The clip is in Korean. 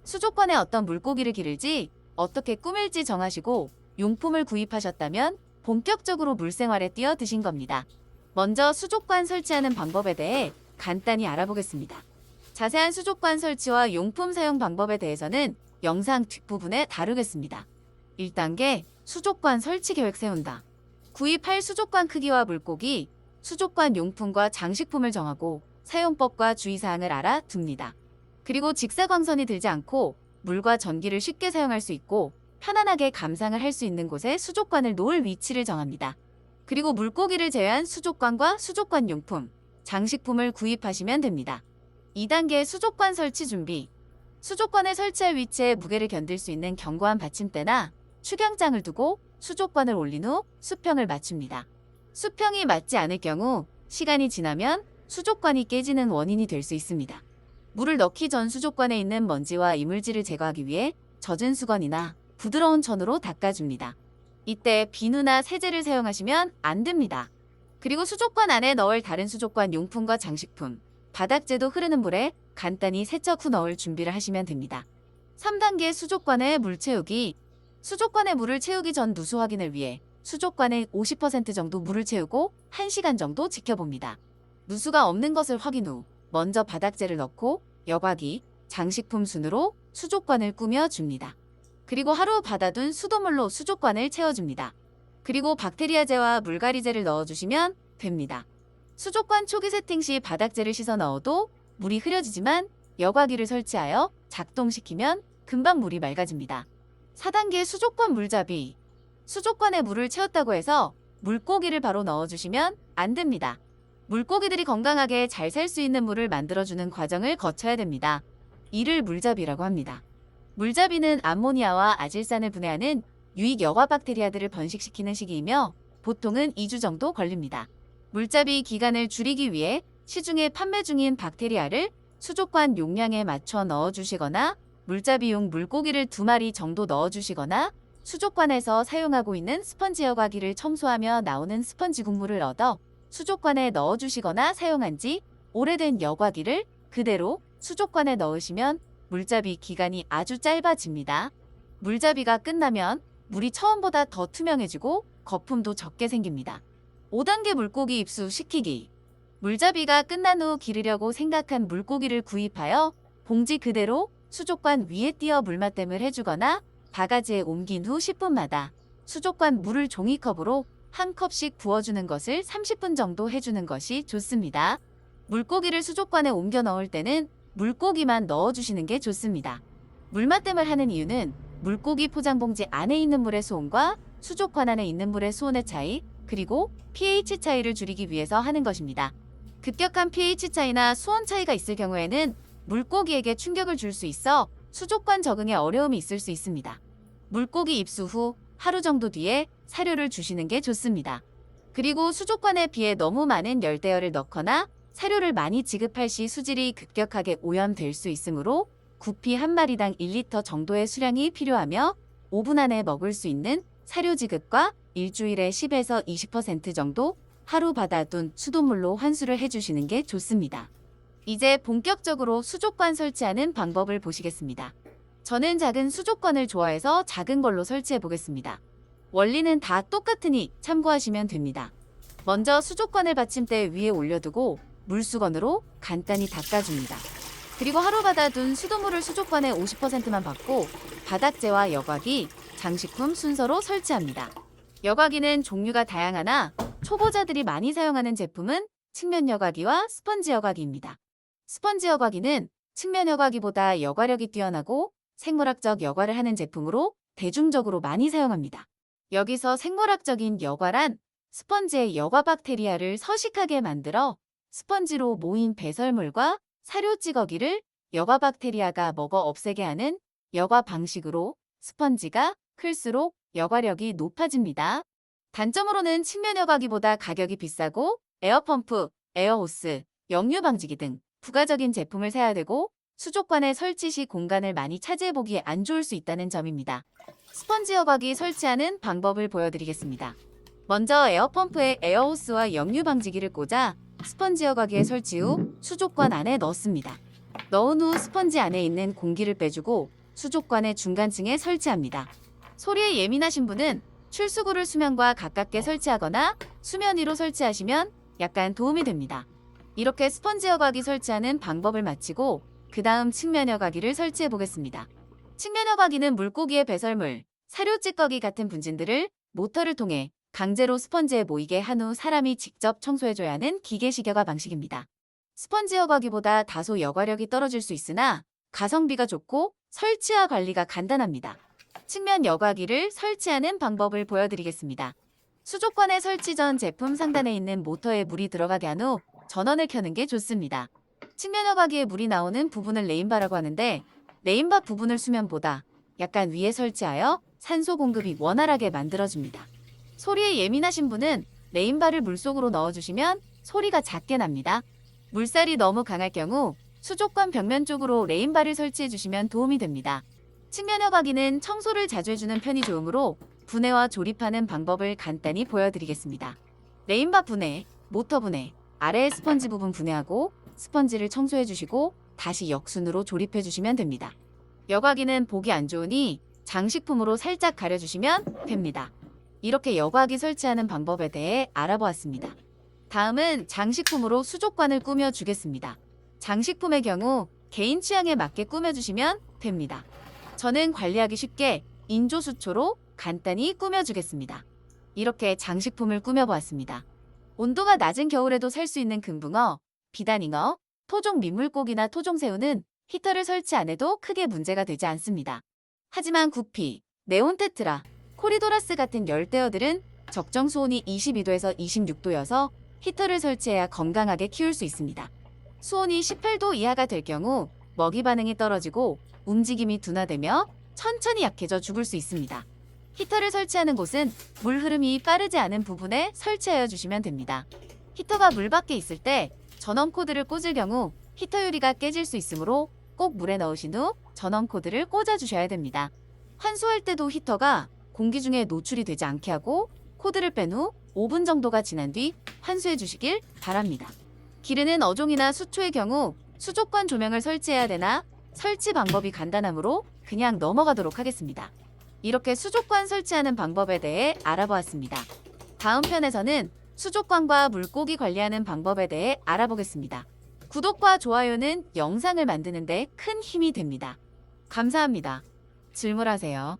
수족관에 어떤 물고기를 기를지, 어떻게 꾸밀지 정하시고 용품을 구입하셨다면 본격적으로 물생활에 뛰어드신 겁니다. 먼저 수족관 설치하는 방법에 대해 간단히 알아보겠습니다. 자세한 수족관 설치와 용품 사용 방법에 대해서는 영상 뒷부분에 다루겠습니다. 1단계 수족관 설치 계획 세운다. 구입할 수족관 크기와 물고기, 수족관 용품과 장식품을 정하고 사용법과 주의사항을 알아둡니다. 그리고 직사광선이 들지 않고 물과 전기를 쉽게 사용할 수 있고 편안하게 감상을 할 수 있는 곳에 수족관을 놓을 위치를 정합니다. 그리고 물고기를 제외한 수족관과 수족관 용품, 장식품을 구입하시면 됩니다. 2단계 수족관 설치 준비. 수족관을 설치할 위치에 무게를 견딜 수 있는 견고한 받침대나 축양장을 두고 수족관을 올린 후 수평을 맞춥니다. 수평이 맞지 않을 경우 시간이 지나면 수족관이 깨지는 원인이 될 수 있습니다. 물을 넣기 전 수족관에 있는 먼지와 이물질을 제거하기 위해 젖은 수건이나 부드러운 천으로 닦아줍니다. 이때 비누나 세제를 사용하시면 안 됩니다. 그리고 수족관 안에 넣을 다른 수족관 용품과 장식품, 바닥재도 흐르는 물에 간단히 세척 후 넣을 준비를 하시면 됩니다. 3단계 수족관에 물 채우기. 수족관에 물을 채우기 전 누수 확인을 위해 수족관에 50% 정도 물을 채우고 1시간 정도 지켜봅니다. 누수가 없는 것을 확인 후 먼저 바닥재를 넣고 여과기, 장식품 순으로 수족관을 꾸며줍니다. 그리고 하루 받아둔 수돗물로 수족관을 채워줍니다. 그리고 박테리아제와 물갈이제를 넣어주시면 됩니다. 수족관 초기 세팅 시 바닥재를 씻어 넣어도 물이 흐려지지만 여과기를 설치하여 작동시키면 금방 물이 맑아집니다. 4단계 수족관 물잡이. 수족관에 물을 채웠다고 해서 물고기를 바로 넣어주시면 안 됩니다. 물고기들이 건강하게 잘 살 수 있는 물을 만들어주는 과정을 거쳐야 됩니다. 이를 물잡이라고 합니다. 물잡이는 암모니아와 아질산을 분해하는 유익 여과 박테리아들을 번식시키는 시기이며 보통은 2주 정도 걸립니다. 물잡이 기간을 줄이기 위해 시중에 판매 중인 박테리아를 수족관 용량에 맞춰 넣어주시거나 물잡이용 물고기를 2마리 정도 넣어주시거나 수족관에서 사용하고 있는 스펀지 여과기를 청소하며 나오는 스펀지 국물을 얻어 수족관에 넣어주시거나 사용한 지 오래된 여과기를 그대로 수족관에 넣으시면 물잡이 기간이 아주 짧아집니다. 물잡이가 끝나면 물이 처음보다 더 투명해지고 거품도 적게 생깁니다. 5단계 물고기 입수시키기. 물잡이가 끝난 후 기르려고 생각한 물고기를 구입하여 봉지 그대로 수족관 위에 띄어 물맛댐을 해주거나 바가지에 옮긴 후 10분마다 수족관 물을 종이컵으로 한 컵씩 부어주는 것을 30분 정도 해주는 것이 좋습니다. 물고기를 수족관에 옮겨 넣을 때는 물고기만 넣어주시는 게 좋습니다. 물맛댐을 하는 이유는 물고기 포장봉지 안에 있는 물의 수온과 수족관 안에 있는 물의 수온의 차이, 그리고 pH 차이를 줄이기 위해서 하는 것입니다. 급격한 pH 차이나 수온 차이가 있을 경우에는 물고기에게 충격을 줄 수 있어 수족관 적응에 어려움이 있을 수 있습니다. 물고기 입수 후 하루 정도 뒤에 사료를 주시는 게 좋습니다. 그리고 수족관에 비해 너무 많은 열대어를 넣거나 사료를 많이 지급할 시 수질이 급격하게 오염될 수 있으므로 구피 한 마리당 1리터 정도의 수량이 필요하며 5분 안에 먹을 수 있는 사료 지급과 일주일에 10에서 20% 정도 하루 받아둔 수돗물로 환수를 해주시는 게 좋습니다. 이제 본격적으로 수족관 설치하는 방법을 보시겠습니다. 저는 작은 수족관을 좋아해서 작은 걸로 설치해 보겠습니다. 원리는 다 똑같으니 참고하시면 됩니다. 먼저 수족관을 받침대 위에 올려두고 물수건으로 간단히 닦아줍니다. 그리고 하루 받아둔 수돗물을 수족관에 50%만 받고 바닥재와 여과기, 장식품 순서로 설치합니다. 여과기는 종류가 다양하나 초보자들이 많이 사용하는 제품은 측면 여과기와 스펀지 여과기입니다. 스펀지 여과기는 측면 여과기보다 여과력이 뛰어나고 생물학적 여과를 하는 제품으로 대중적으로 많이 사용합니다. 여기서 생물학적인 여과란 스펀지의 여과 박테리아를 서식하게 만들어 스펀지로 모인 배설물과 사료 찌꺼기를 여과 박테리아가 먹어 없애게 하는 여과 방식으로 스펀지가 클수록 여과력이 높아집니다. 단점으로는 측면 여과기보다 가격이 비싸고 에어펌프, 에어호스, 역류 방지기 등 부가적인 제품을 사야 되고 수족관에 설치 시 공간을 많이 차지해보기에 안 좋을 수 있다는 점입니다. 스펀지 여과기 설치하는 방법을 보여드리겠습니다. 먼저 에어펌프에 에어호스와 역류 방지기를 꽂아 스펀지 여과기에 설치 후 수족관 안에 넣습니다. 넣은 후 스펀지 안에 있는 공기를 빼주고 수족관의 중간층에 설치합니다. 소리에 예민하신 분은 출수구를 수면과 가깝게 설치하거나 수면 위로 설치하시면 약간 도움이 됩니다. 이렇게 스펀지 여과기 설치하는 방법을 마치고 그 다음 측면 여과기를 설치해 보겠습니다. 측면 여과기는 물고기의 배설물, 사료 찌꺼기 같은 분진들을 모터를 통해 강제로 스펀지에 모이게 한 후 사람이 직접 청소해줘야 하는 기계식 여과 방식입니다. 스펀지 여과기보다 다소 여과력이 떨어질 수 있으나 가성비가 좋고 설치와 관리가 간단합니다. 측면 여과기를 설치하는 방법을 보여드리겠습니다. 수족관에 설치 전 제품 상단에 있는 모터에 물이 들어가게 한 후 전원을 켜는 게 좋습니다. 측면 여과기에 물이 나오는 부분을 레인바라고 하는데 레인바 부분을 수면보다 약간 위에 설치하여 산소 공급이 원활하게 만들어줍니다. 소리에 예민하신 분은 레인바를 물속으로 넣어주시면 소리가 작게 납니다. 물살이 너무 강할 경우 수족관 벽면 쪽으로 레인바를 설치해주시면 도움이 됩니다. 측면 여과기는 청소를 자주 해주는 편이 좋으므로 분해와 조립하는 방법을 간단히 보여드리겠습니다. 레인바 분해, 모터 분해, 아래의 스펀지 부분 분해하고 스펀지를 청소해주시고 다시 역순으로 조립해주시면 됩니다. 여과기는 보기 안 좋으니 장식품으로 살짝 가려주시면 됩니다. 이렇게 여과기 설치하는 방법에 대해 알아보았습니다. 다음은 장식품으로 수족관을 꾸며주겠습니다. 장식품의 경우 개인 취향에 맞게 꾸며주시면 됩니다. 저는 관리하기 쉽게 인조수초로 간단히 꾸며주겠습니다. 이렇게 장식품을 꾸며보았습니다. 온도가 낮은 겨울에도 살 수 있는 금붕어, 비단잉어, 토종 민물고기나 토종새우는 히터를 설치 안 해도 크게 문제가 되지 않습니다. 하지만 구피, 네온테트라, 코리도라스 같은 열대어들은 적정 수온이 22도에서 26도여서 히터를 설치해야 건강하게 키울 수 있습니다. 수온이 18도 이하가 될 경우 먹이 반응이 떨어지고 움직임이 둔화되며 천천히 약해져 죽을 수 있습니다. 히터를 설치하는 곳은 물 흐름이 빠르지 않은 부분에 설치하여 주시면 됩니다. 히터가 물 밖에 있을 때 전원 코드를 꽂을 경우 히터 유리가 깨질 수 있으므로 꼭 물에 넣으신 후 전원 코드를 꽂아 주셔야 됩니다. 환수할 때도 히터가 공기 중에 노출이 되지 않게 하고 코드를 뺀 후 5분 정도가 지난 뒤 환수해 주시길 바랍니다. 기르는 어종이나 수초의 경우 수족관 조명을 설치해야 되나 설치 방법이 간단하므로 그냥 넘어가도록 하겠습니다. 이렇게 수족관 설치하는 방법에 대해 알아보았습니다. 다음 편에서는 수족관과 물고기 관리하는 방법에 대해 알아보겠습니다. 구독과 좋아요는 영상을 만드는 데 큰 힘이 됩니다. 감사합니다. 질문하세요.